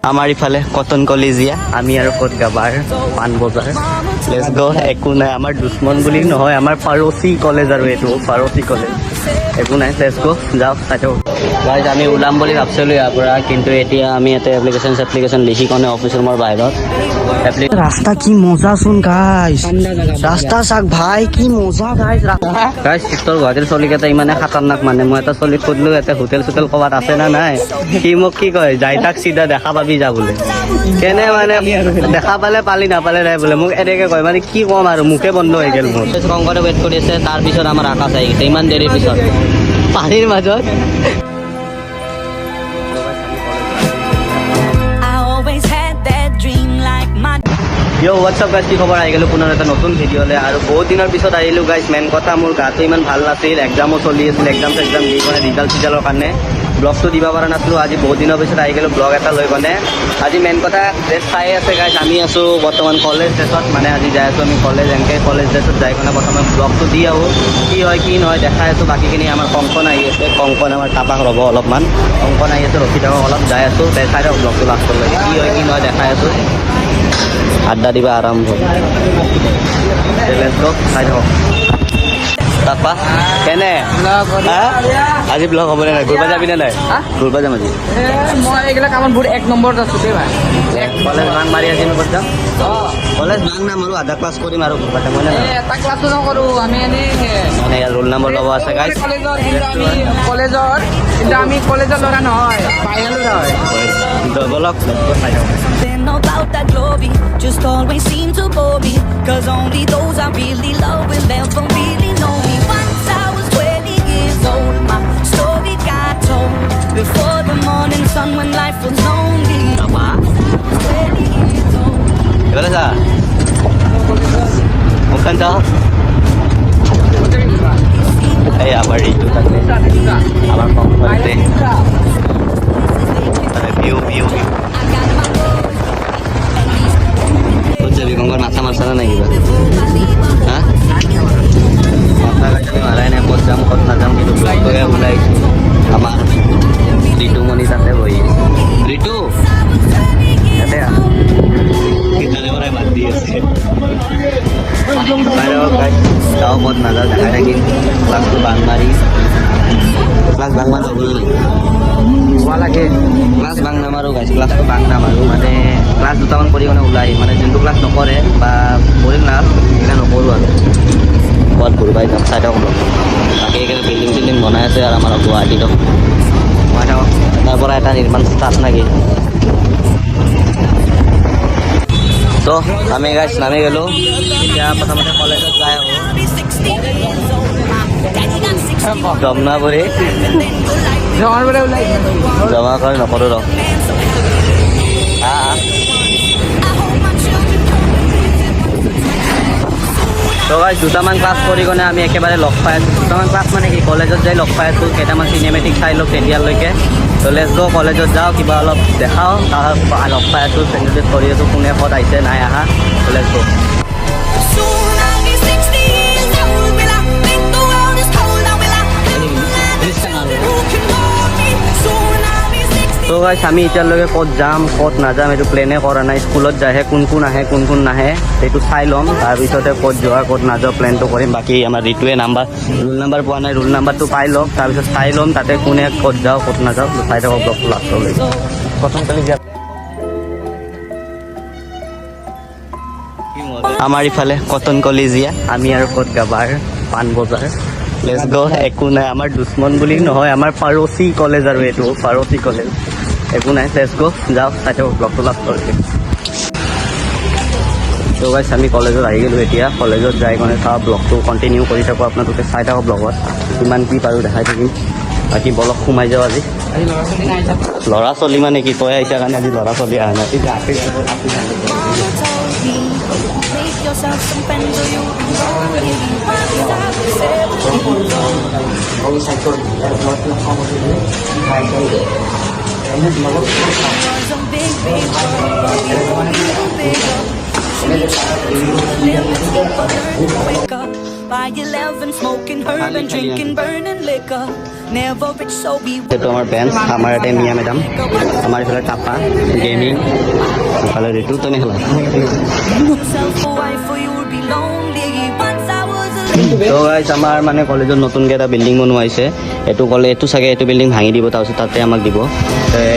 আমাৰ ইফালে কটন কলেজীয়া আমি আৰু ক'ত গাবাৰ পাণ বজাৰ লেটছ গ একো নাই আমাৰ দুশ্মন বুলি নহয় আমাৰ পাৰচি কলেজ আৰু এইটো পাৰচি কলেজ একো নাই লেটছ গ যাওক তাতে গাইজ আমি ওলাম বুলি ভাবছিলোঁ ইয়াৰ পৰা কিন্তু এতিয়া আমি ইয়াতে এপ্লিকেশ্যন লিখি কেনে অফিচ ৰুমৰ বাহিৰত ৰাস্তা কি মজাচোন গাইজ ৰাস্তা চাক ভাই কি মজা গাইজ গাইজ উত্তৰ গুৱাহাটীৰ চলিকেইটা ইমানে খাতাৰনাক মানে মই এটা চলি সুধিলোঁ ইয়াতে হোটেল চোটেল ক'ৰবাত আছে না নাই সি মোক কি কয় যাই তাক চিধা দেখা পাবি যা বোলে কেনে মানে দেখা পালে পালি নাপালে নাই বোলে মোক এনেকৈ কয় মানে কি ক'ম আৰু মুখে বন্ধ হৈ গ'ল মোৰ কংকৰে ৱেইট কৰি আছে তাৰপিছত আমাৰ আকাশ আহি গৈছে ইমান দেৰিৰ পিছত পানীৰ মাজত ইয় হোৱাটছআপ গাইজ কি খবৰ আহি গ'লোঁ পুনৰ এটা নতুন ভিডিঅ'লৈ আৰু বহুত দিনৰ পিছত আহিলোঁ গাইজ মেইন কথা মোৰ গাটো ইমান ভাল নাছিল এক্সামো চলি আছিল এক্সাম দি মানে ৰিজাল্টৰ কাৰণে ব্লগটো দিব পৰা নাছিলোঁ আজি বহুত দিনৰ পিছত আহি গ'লোঁ ব্লগ এটা লৈ মানে আজি মেইন কথা ড্ৰেছ চাই আছে গাইজ আমি আছোঁ বৰ্তমান কলেজ ড্ৰেছত মানে আজি যাই আছোঁ আমি কলেজ এনেকৈ কলেজ ড্ৰেছত যাই কিনে প্ৰথমে ব্লগটো দি আহোঁ কি হয় কি নহয় দেখাই আছোঁ বাকীখিনি আমাৰ কংকন আহি আছে কংকন আমাৰ তাপাক ৰ'ব অলপমান কংকন আহি আছে ৰখি থাকক অলপ যাই আছোঁ দেখাই থাকক ব্লগটো লাষ্টলৈকে কি হয় কি নহয় দেখাই আছোঁ আড্ডা দিবা আৰম্ভ চাই থাকক তাপা কেনে আজি ব্লগ হ'বনে নাই ঘূৰিব যাবি নে নাই ঘূৰিব যাম আজি মই এইগিলা কামত বহুত এক নম্বৰত আছোঁ দেই ভাই কলেজ ভাং মাৰি আজি ক'ত যাম কলেজ ভাং নামাৰো আধা ক্লাছ কৰিম আৰু ঘূৰিব যাম হয় এটা ক্লাছো নকৰোঁ আমি এনেই মানে ইয়াৰ ৰোল নম্বৰ ল'ব আছে গাইজ কিন্তু আমি কলেজৰ ল'ৰা নহয় বাহিৰৰ ল'ৰা হয় বলক চাই থাকক about that glory just always seem to bore me cause only those I really love will ever really know me once I was 20 years old my story got told before the morning sun when life was lonely I was 20 years old gimana sa bukan dah আমার ঋতু থাকলে আমার কম্পানিতে view যাবি গঙ্গার মাথা মারছে না নাকি হ্যাঁ মাথা কাছে মারাই নাই ক'ত যাম ক'ত নাযাম কিন্তু ব্লগটোকে ওলাইছোঁ আমাৰ ঋতুমণি তাতে বহি ঋতু তাতে তাৰে পৰাই বাদ দি আছে যাওঁ ক'ত নাযাওঁ দেখাই থাকিম ক্লাছটো বাং মাৰি ক্লাছ বাং মাৰ হ'বলৈ লাগে ক্লাছ বাং নামাৰোঁ গাইছ ক্লাছটো বাং নামাৰোঁ মানে ক্লাছ দুটামান কৰি মানে ওলাই মানে যোনটো ক্লাছ নকৰে বা কৰিম না সেইবিলাক নকৰোঁ আৰু ক'ত ঘূৰিবাই যাম চাই থাকক বাকী এইখিনি বিল্ডিং চিল্ডিং বনাই আছে আৰু আমাৰ গুৱাহাটীত সোমাই থাকক তাৰ পৰা এটা নিৰ্মাণ ষ্টাৰ্ট নাকি তো আমি গাইছ নামি গ'লোঁ এতিয়া প্ৰথমতে কলেজত যাই আহোঁ জমনাবৰী জমা কৰি নকৰোঁ ৰ তো গাইছ দুটামান ক্লাছ কৰি কিনে আমি একেবাৰে লগ পাই আছোঁ দুটামান ক্লাছ মানে কি কলেজত যাই লগ পাই আছোঁ কেইটামান চিনেমেটিক চাই লওক তেতিয়ালৈকে তো লেটছ গ কলেজত যাওঁ কিবা অলপ দেখাওঁ তাৰ লগ পাই আছোঁ চেঞ্জেছ কৰি আছোঁ কোনে ক'ত আহিছে নাই আহা তো লেটছ গ তো গাইছ আমি এতিয়ালৈকে ক'ত যাম ক'ত নাযাম এইটো প্লেনে কৰা নাই স্কুলত যায়হে কোন কোন আহে কোন কোন নাহে সেইটো চাই ল'ম তাৰপিছতে ক'ত যোৱা ক'ত নাযাওঁ প্লেনটো কৰিম বাকী আমাৰ ঋতুৱে ৰোল নাম্বাৰ পোৱা নাই ৰোল নাম্বাৰটো পাই লওক তাৰপিছত চাই ল'ম তাতে কোনে ক'ত যাওঁ ক'ত নাযাওঁ চাই থাকক ব্লগটো লাষ্টলৈ প্ৰথম কালি যাম আমাৰ ইফালে কটন কলেজীয়া আমি আৰু ক'ত গাবাৰ পাণ বজাৰ লেটছ গ একো নাই আমাৰ দুশ্মন বুলি নহয় আমাৰ পাৰচি কলেজ আৰু এইটো পাৰচি কলেজ একো নাই লেটছ গ যাওক চাই থাকক ব্লগটো লাষ্টলৈকে তো গাইছ আমি কলেজত আহি গ'লোঁ এতিয়া কলেজত যাই কিনে চাওঁ ব্লগটো কণ্টিনিউ কৰি থাকোঁ আপোনালোকে চাই থাকক ব্লগত কিমান কি পাৰোঁ দেখাই থাকিম বাকী ব্লগ সোমাই যাওঁ আজি ল'ৰা ছোৱালী মানে কি কয় আহিছে কাৰণে আজি ল'ৰা ছোৱালী অহা নাই make yourself some friends or you'll be lonely was a big world, but we won't be bigger. Pushing each other to the limits, but learn to wake quicker. By 11, smoking herb and drinking burning liquor. Never rich, so we সেইটো আমাৰ bench আমাৰ ইয়াতে মিয়া madam আমাৰ এইফালে টাপা gaming ইফালে ঋতু তেনেহ'লে yourself a wife or you'll be lonely. Once I was a তো guys আমাৰ মানে কলেজত নতুনকৈ এটা বিল্ডিং বনোৱা হৈছে এইটো চাগে এইটো বিল্ডিং ভাঙি দিব তাৰপিছত তাতে আমাক দিব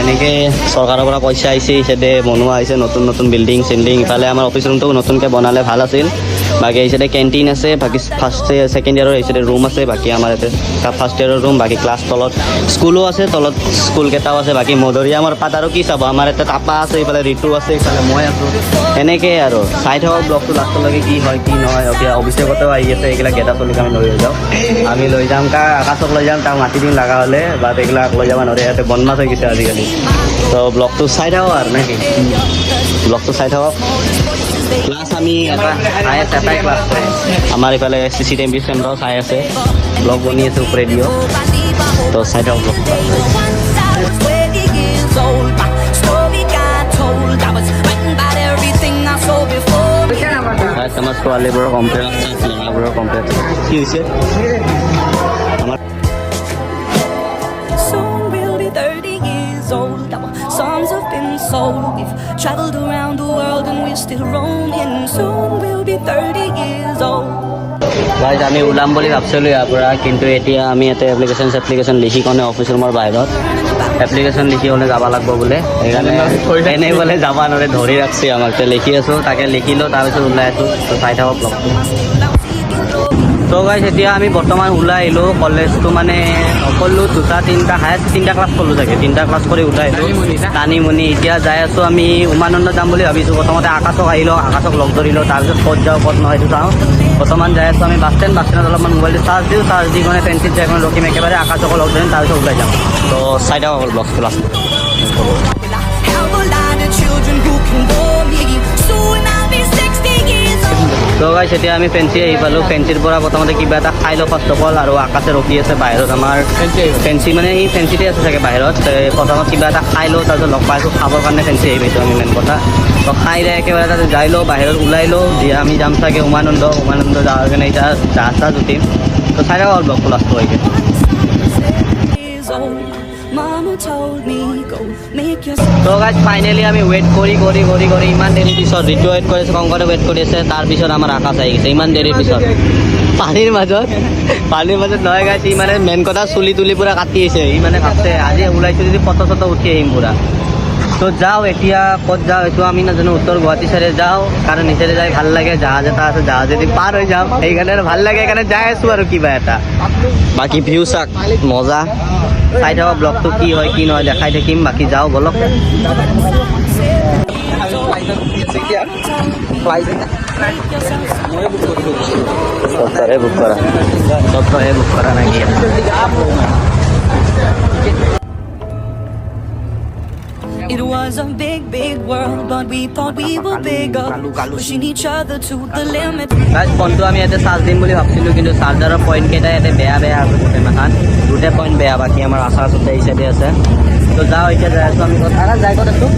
এনেকৈ চৰকাৰৰ পৰা পইচা আহিছে হিচাপে বনোৱা হৈছে নতুন নতুন বিল্ডিং চিল্ডিং ইফালে আমাৰ অফিচ ৰুমটো নতুনকৈ বনালে ভাল আছিল বাকী হিচাপে কেণ্টিন আছে বাকী ফাৰ্ষ্ট ছেকেণ্ড ইয়াৰৰ হিচাপে ৰুম আছে বাকী আমাৰ ইয়াতে ফাৰ্ষ্ট ইয়াৰৰ ৰুম বাকী ক্লাছ তলত স্কুলো আছে তলত স্কুলকেইটাও আছে বাকী মধুৰিআমৰ পাত আৰু কি চাব আমাৰ ইয়াতে টাপা আছে ইফালে ঋতু আছে ইফালে মই আছোঁ এনেকৈ আৰু চাই থাকক ব্লগটো লাষ্টলৈকে কি হয় কি নহয় এতিয়া অভিষেকতেও আহি আছে এইবিলাক গেটা চলিক আমি লৈ যাওঁ আমি লৈ যাম আকাশক লৈ যাম তাক মাতি দিম লগা হ'লে বা এইবিলাক লৈ যাব নোৱাৰে ইয়াতে বনমাছ হৈ গৈছে আজিকালি তো ব্লগটো চাই থাকক আৰু নে কি ব্লগটো চাই থাকক ক্লাছ আমি এটা চাই আছে এটাই ক্লাছ কৰে আমাৰ ইফালে CCTV চেণ্টাৰো চাই আছে ব্লগ বনি আছে ওপৰে দিও তো চাই থাকক ব্লগটো once I was 20 years old. My story got told. I was writing about everything I saw before. আমাৰ ছোৱালীবোৰৰ কমপ্লেইন আছে ল'ৰাবোৰৰ কমপ্লেইন কি হৈছে আমাৰ Soon we'll be 30 years old. Our songs have been sold. We've traveled around the world and we're still roaming. Soon we'll be 30 years old. Guys আমি ওলাম বুলি ভাবছিলোঁ ইয়াৰ পৰা কিন্তু এতিয়া আমি ইয়াতে এপ্লিকেশ্যন লিখি কেনে অফিচ ৰুমৰ বাহিৰত এপ্লিকেশ্যন লিখি হ'লে যাব লাগিব বোলে সেইকাৰণে এনেই বোলে যাব নোৱাৰে ধৰি ৰাখছে আমাক এতিয়া লিখি আছোঁ তাকে লিখিলোঁ তাৰপিছত ওলাই আছোঁ তো চাই থাকক ব্লগটো তো গাইজ এতিয়া আমি বৰ্তমান ওলাই আহিলোঁ কলেজটো মানে সকলো দুটা তিনিটা হায়েষ্ট তিনিটা ক্লাছ কৰিলোঁ চাগে তিনিটা ক্লাছ কৰি ওলাই আহিলোঁ টানিমুনি এতিয়া যাই আছোঁ আমি উমানন্দ যাম বুলি ভাবিছোঁ প্ৰথমতে আকাশক আহিলোঁ আকাশক লগ ধৰিলোঁ তাৰপিছত ক'ত যাওঁ ক'ত নহয় সেইটো চাওঁ বৰ্তমান যাই আছোঁ আমি বাছ ষ্টেণ্ডত অলপমান মোবাইলটো চাৰ্জ দিওঁ চাৰ্জ দি মানে পেঞ্চিল যাই ৰখিম একেবাৰে আকাশক লগ ধৰিম তাৰপিছত ওলাই যাম তো চাই থাকক ব্লগটো last Have a lot of children who can bore me. Soon I'll be 60 years old. তো গাইজ এতিয়া আমি ফেঞ্চি আহি পালোঁ ফেঞ্চিৰ পৰা প্ৰথমতে কিবা এটা খাই লওঁ ফাৰ্ষ্ট অফ অল আৰু আকাশে ৰখি আছে বাহিৰত আমাৰ ফেঞ্চি মানে সি ফেঞ্চিতে আছে চাগে বাহিৰত প্ৰথমত কিবা এটা খাই লওঁ তাৰপিছত লগ পাইছোঁ খাবৰ কাৰণে ফেঞ্চি আহি পাইছোঁ আমি মেইন কথা তো খাই যায় একেবাৰে তাতে যাই লওঁ বাহিৰত ওলাই লওঁ যে আমি যাম চাগে উমানন্দ যাৱাৰ কাৰণে এতিয়া জাহাজ চাহাজ উঠিম তো চাই থাকক ব্লগটো লাষ্টটো আহিছে Years old. Mama told me go make your তো গাইজ ফাইনেলি আমি ৱেইট কৰি ইমান দেৰি পিছত ঋতু ৱেইট কৰিছে কংকৰে ৱেইট কৰি আছে তাৰপিছত আমাৰ আকাশ আহি গৈছে ইমান দেৰিৰ পিছত পানীৰ মাজত নহয় গাইজ ই মানে মেইন কথা চুলি তুলি পূৰা কাটি আহিছে ই মানে ভাবছে আজি ওলাইছোঁ যদি ফটো চটো উঠি আহিম পূৰা তো যাওঁ এতিয়া ক'ত যাওঁ এইটো আমি নাজানো উত্তৰ গুৱাহাটী চাইডে যাওঁ কাৰণ নিচেৰে যাই ভাল লাগে জাহাজ এটা আছে জাহাজেদি পাৰ হৈ যাম সেইকাৰণে আৰু ভাল লাগে সেইকাৰণে যাই আছোঁ আৰু কিবা এটা বাকী ভিউ চাক মজা চাই থাকক ব্লগটো কি হয় কি নহয় দেখাই থাকিম বাকী যাওঁ বলক সত্তৰে বুক কৰা নাকি It was a big, big world, but we thought we were bigger. Pushing each other to the limit. Guys ফোনটো আমি ইয়াতে চাৰ্জ দিম বুলি ভাবছিলোঁ কিন্তু চাৰ্জাৰৰ পইণ্টকেইটা ইয়াতে বেয়া আছে গোটেই মাথাত দুটা পইণ্ট বেয়া বাকী আমাৰ আচাৰ চোচা এই চাইডে আছে তো যাওঁ এতিয়া যাই আছোঁ আমি যাই ক'ত আছোঁ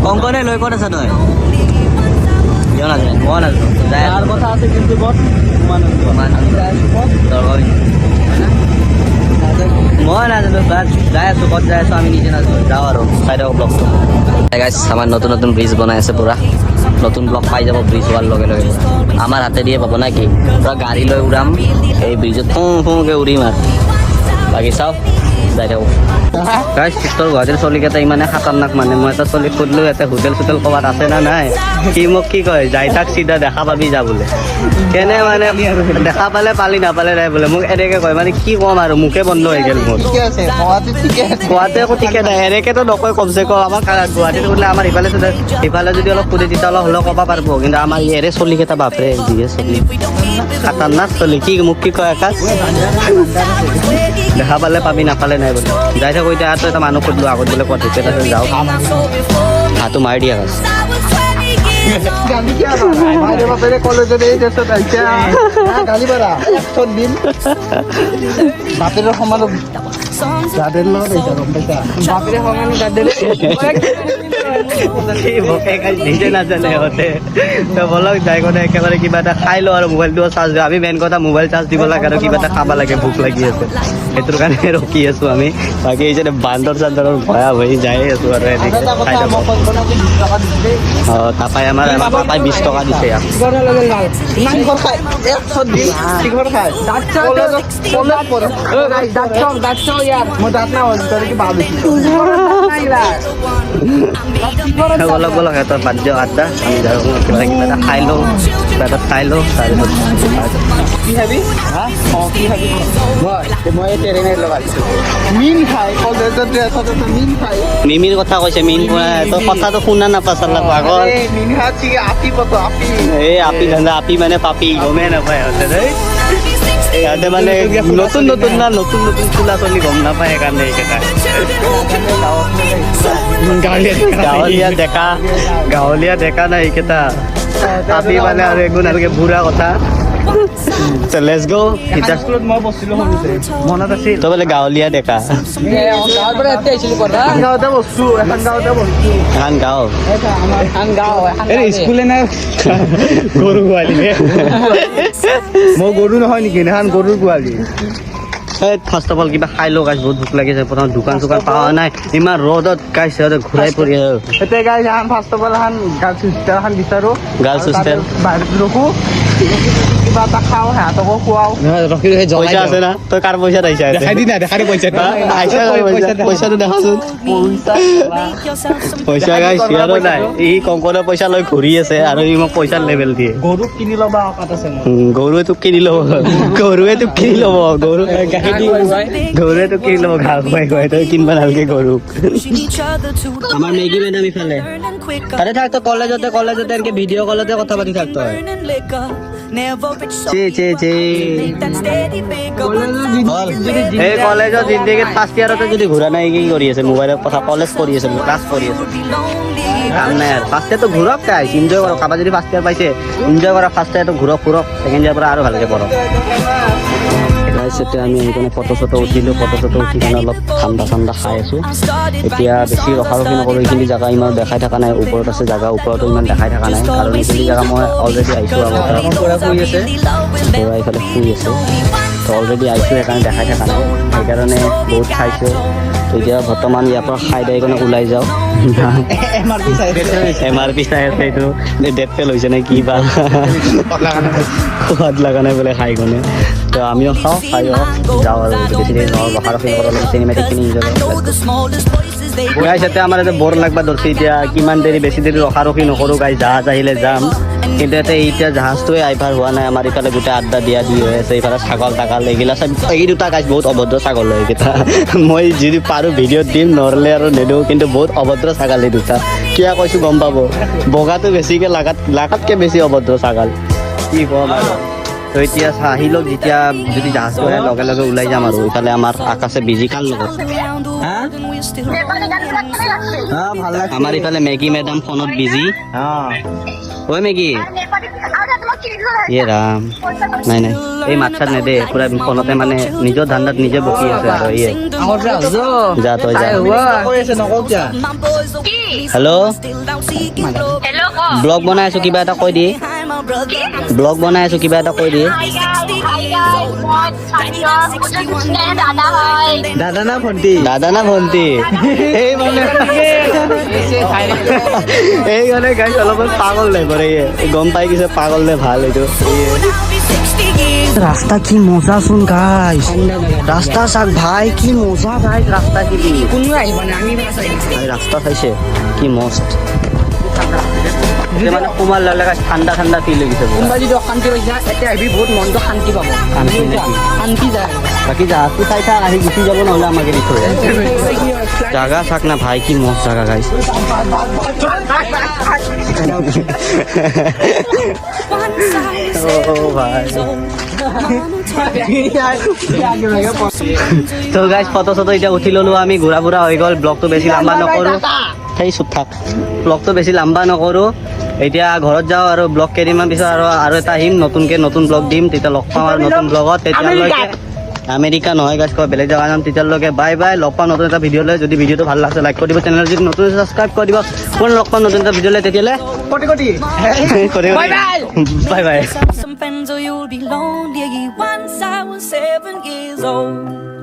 কংকনে লৈ ক'ত আছা তই কিয় নাজানো মই নাজানো যাই কথা আছে কিন্তু মই নাজানো বাট যাই আছোঁ ক'ত যাই আছোঁ আমি নিজে নাজানো যাওঁ আৰু চাই থাকক ব্লগটো গাইজ আমাৰ নতুন ব্ৰিজ বনাই আছে পূৰা নতুন ব্লগ পাই যাব ব্ৰিজ হোৱাৰ লগে লগে আমাৰ হাতে দিয়ে পাব না কি পূৰা গাড়ী লৈ উৰাম এই ব্ৰিজত ফুঁকৈ উৰিম আৰু বাকী চাওক যাই থাকোঁ গাইজ উত্তৰ গুৱাহাটীৰ চলিকেইটা ইমানে খাতাৰনাক মানে মই এটা চলিক সুধিলোঁ ইয়াতে হোটেল চোটেল ক'ৰবাত আছে না নাই সি মোক কি কয় যাই থাক চিধা দেখা পাবি যা বোলে কেনে মানে দেখা পালে পালি নাপালে নাই বোলে মোক এনেকৈ কয় মানে কি ক'ম আৰু মুখে বন্ধ হৈ গ'ল মোৰ গুৱাহাটী একো ঠিকে নাই এনেকৈতো নকয় কমচে কম আমাৰ গুৱাহাটীত সুধিলে আমাৰ ইফালে যদি অলপ সুধি তেতিয়া অলপ হ'লেও ক'ব পাৰিব কিন্তু আমাৰ ইয়াৰে চলিকেইটা বাপৰে দিয়ে চলি খাতাৰনাক চলি কি মোক কি কয় আকাশ দেখা পালে পাবি নাপালে নাই বোলে যাই থাকোঁ এতিয়া ইয়াতো এটা মানুহ সুধিলোঁ আগত বোলে ক'ত হোটেল আছে যাওঁ হাতটো মাৰি দিয়া কাজ বাপেৰৰ সমানত songs of Dadel lo, soul. বাপৰে সমানে তাত দিলে ভোকে খাই নিজে নাজানে সিহঁতে তো বলক যাই কোনে একেবাৰে কিবা এটা খাই লওঁ আৰু মোবাইলটো চাৰ্জ দিওঁ আমি মেইন কথা মোবাইল চাৰ্জ দিব লাগে আৰু কিবা এটা খাব লাগে ভোক লাগি আছে সেইটোৰ কাৰণে ৰখি আছোঁ আমি বাকী এই যে বান্দৰ চান্দৰৰ ভয়া ভৰি যাই আছোঁ আৰু এনেকৈ খাই থাকোঁ অঁ তাপাই আমাৰ পাপাই 20 টকা দিছে ইয়াক শিখৰ খাই 120 শিখৰ খাই দাঁত চাও ইয়াৰ মই দাঁত না হ'ল তই কি ভাবিছ বলক বলক সিহঁতৰ বাদ দিয়ক আড্ডা আমি যাওঁ কিবা এটা খাই লওঁ কিবা এটা খাই লওঁ তাৰপিছত কি খাবি হা অঁ কি খাবি মই ট্ৰেইনত লগাইছোঁ মিন খাই কলেজত ড্ৰেছত মিন খাই মিমিৰ কথা কৈছে মিন তোৰ কথাটো শুনা নাপাই চালা পাগল আরে মিন খাচ্ছি আপি কত আপি এই আপি ধান্দা আপি মানে পাপি গমেই নাপায় সিহঁতে দেই সিহঁতে মানে নতুন নতুন না নতুন নতুন চোলা চলি গম নাপায় সেইকাৰণে এইকেইটা গাঁৱলীয়া ডেকা নাই এইকেইটা পাপি মানে আৰু একো নালাগে বুঢ়া কথা লেটছ গো স্কুলত মই বস্তিলোঁ সৰুতে মনত আছিল তই বোলে গাঁৱলীয়া ডেকা গাঁৱৰ পৰা ইয়াতে আহিছিলোঁ ক'ত এখন গাঁৱতে বস্তু এখন গাঁৱতে বস্তু এখন গাঁও এখন গাঁও এখন এই স্কুলে নাই গৰু গোৱালি মই গৰু নহয় নেকি এখন গৰুৰ গোৱালি ফাৰ্ষ্ট অফ অল কিবা খাই লওঁ গাইছ বহুত ভোক লাগিছে প্ৰথম দোকান চোকান পোৱা নাই ইমান ৰ'দত গাইছ সিহঁতে ঘূৰাই পৰি এতিয়া গাই এখন ফাৰ্ষ্ট অফ অল এখন গাৰ্লছ হোষ্টেল এখন বিচাৰোঁ Girls' আৰু তাতে hostel? বাহিৰত ৰখোঁ কিবা এটা খাওঁ সিহঁতকো খুৱাওঁ ৰখি ৰখি পইচা আছে না তই কাৰ পইচাত আহিছা পইচাটো দেখাচোন Make yourself some পইচা গাইছ সিহঁতৰ নাই ই কংকনৰ পইচা লৈ ঘূৰি আছে আৰু ই মোক পইচাৰ লেভেল দিয়ে গৰুক কিনি ল'বা অকাত আছে মোৰ গৰুৱে তোক কিনি ল'ব গৰুৱে তোক কিনি ল'ব গৰুৱে তোক কিনি ল'ব ঘাঁহ খুৱাই খুৱাই তই কিনিব নালাগে গৰুক pushing each other to the আমাৰ মেগী মেডাম ইফালে burning quicker. তাতে থাক তই কলেজতে এনেকে ভিডিঅ' কলতে কথা পাতি থাক তই Burning liquor. Never rich so চে চে চে make that steady figure. এই কলেজৰ জিন্দগীত ফাৰ্ষ্ট ইয়াৰতে যদি ঘূৰা নাই কি কৰি আছে মোবাইলৰ কথা কলেজ কৰি আছে ক্লাছ কৰি আছে Be lonely. কাম নাই আৰু ফাৰ্ষ্ট ইয়াৰটো ঘূৰক গাইছ ইনজয় কৰক কাৰোবাৰ যদি ফাৰ্ষ্ট ইয়াৰ পাইছে ইনজয় কৰক ফাৰ্ষ্ট ইয়াৰটো ঘূৰক ফুৰক ছেকেণ্ড ইয়াৰ পৰা আৰু ভালকৈ পঢ়ক গাইছ এতিয়া আমি সেইকাৰণে ফটো চটো উঠিলোঁ ফটো চটো উঠি কিনে অলপ ঠাণ্ডা খাই আছোঁ I'm started এতিয়া বেছি ৰখাৰখি নকৰোঁ এইখিনি জেগা ইমান দেখাই থকা নাই ওপৰত আছে জেগা ওপৰতো ইমান দেখাই থকা নাই কাৰণ এইখিনি জেগা মই অলৰেডি আহিছোঁ আগতে পৰা শুই আছে ল'ৰা এইফালে শুই আছে তো অলৰেডি আহিছোঁ সেইকাৰণে দেখাই থকা নাই সেইকাৰণে বহুত খাইছোঁ তো এতিয়া বৰ্তমান ইয়াৰ পৰা খাই দাই কিনে ওলাই যাওঁ MRP চাই আছে এইটো ডেট ফেল হৈছে নে কি বা সোৱাদ লগা নাই বোলে খাই কিনে তো আমিও খাওঁ খাই যাওঁ আৰু বেছি দেৰি নহয় ৰখাৰখি নকৰোঁ অলপ চিনেমেটিকখিনি enjoy know the smallest voices they গাইছ এতিয়া আমাৰ ইয়াতে বৰ লাগবা ধৰিছে এতিয়া কিমান দেৰি বেছি দেৰি ৰখাৰখি নকৰোঁ গাইছ জাহাজ আহিলে যাম কিন্তু এতিয়া জাহাজটোৱে আইভাৰ হোৱা নাই আমাৰ ইফালে গোটেই আড্ডা দিয়া দি হৈ আছে ইফালে ছাগল তাগল এইগিলা চব এই দুটা গাইছ বহুত অভদ্ৰ ছাগল হয় এইকেইটা মই যদি পাৰোঁ ভিডিঅ'ত দিম নৰলে আৰু নিদিওঁ কিন্তু বহুত অভদ্ৰ ছাগল এই দুটা কিয় কৈছোঁ গম পাব বগাটো বেছিকৈ লাগাতকৈ বেছি অভদ্ৰ ছাগল কি ক'ম আৰু তো এতিয়া আহি লওক যেতিয়া যদি জাহাজটো আহে লগে লগে ওলাই যাম আৰু ইফালে আমাৰ আকাশে বিজি কাৰ লগত around the world and we're still ভাল লাগে আমাৰ ইফালে মেগী মেডাম ফোনত বিজি ঐ মেগী ইয়ে ৰাম নাই এই মাত চাত নেদে পুৰা ফোনতে মানে নিজৰ ধান্দাত নিজে বকি আছে আৰু ইয়ে আগৰ পৰা আছো যা তই যা কৰি আছে নকওঁ কিয়া my boys are walking, hello' still out seeking glory. Blog বনাই আছোঁ কিবা এটা কৈ দিয়ে Behind my brother. ব্লগ বনাই আছোঁ কিবা এটা কৈ দিয়ে দাদা না ভণ্টি দাদা না ভণ্টি এই মানে এই মানে গাইছ অলপমান পাগল নাই পৰে গম পাই গৈছে পাগল নে ভাল এইটো I'll be 60 years. রাস্তা কি মজা শুন গাইস রাস্তা চাক ভাই কি মজা গাইস রাস্তা কি কোনো আহিব নাই আমি বাছ আহিছোঁ ভাই রাস্তা চাইছে কি মস্ত মানে কুমার লাগা ঠান্ডা ঠান্ডা ফিল হৈ গৈছে কোনোবা যদি অশান্তি পাইছা এতিয়া আহিবি বহুত মনটো শান্তি পাব শান্তি নেকি? শান্তি যায় বাকি জাহাজটো চাই থাক আহি গুচি যাব নহ'লে আমাকে দি থৈ যায় জাগা চাক না ভাই কি মস্ত জাগা গাইস ও ভাই তো গাইজ ফটো চটো এতিয়া উঠি ল'লো আমি ঘূৰা ফুৰা হৈ গ'ল ব্লগটো বেছি লাম্বা নকৰোঁ সেই চুপ থাক ব্লগটো বেছি লাম্বা নকৰোঁ এতিয়া ঘৰত যাওঁ আৰু ব্লগ কেইদিনমান পিছত আৰু এটা আহিম নতুনকৈ নতুন ব্লগ দিম তেতিয়া লগ পাম আৰু নতুন ব্লগত তেতিয়ালৈকে আমেৰিকা নহয় গাইছ ক'ৰবাত বেলেগ জেগা যাম তেতিয়ালৈকে বাই বাই লগ পাম নতুন এটা ভিডিঅ' লৈ যদি ভিডিঅ'টো ভাল লাগিছে লাইক কৰি দিব চেনেল যদি নতুন ছাবস্ক্ৰাইব কৰি দিব পুনৰ লগ পাম নতুন এটা ভিডিঅ' লৈ তেতিয়ালৈ crore crore bye bye bye Some friends or you'll be lonely. Once I was 7 years old.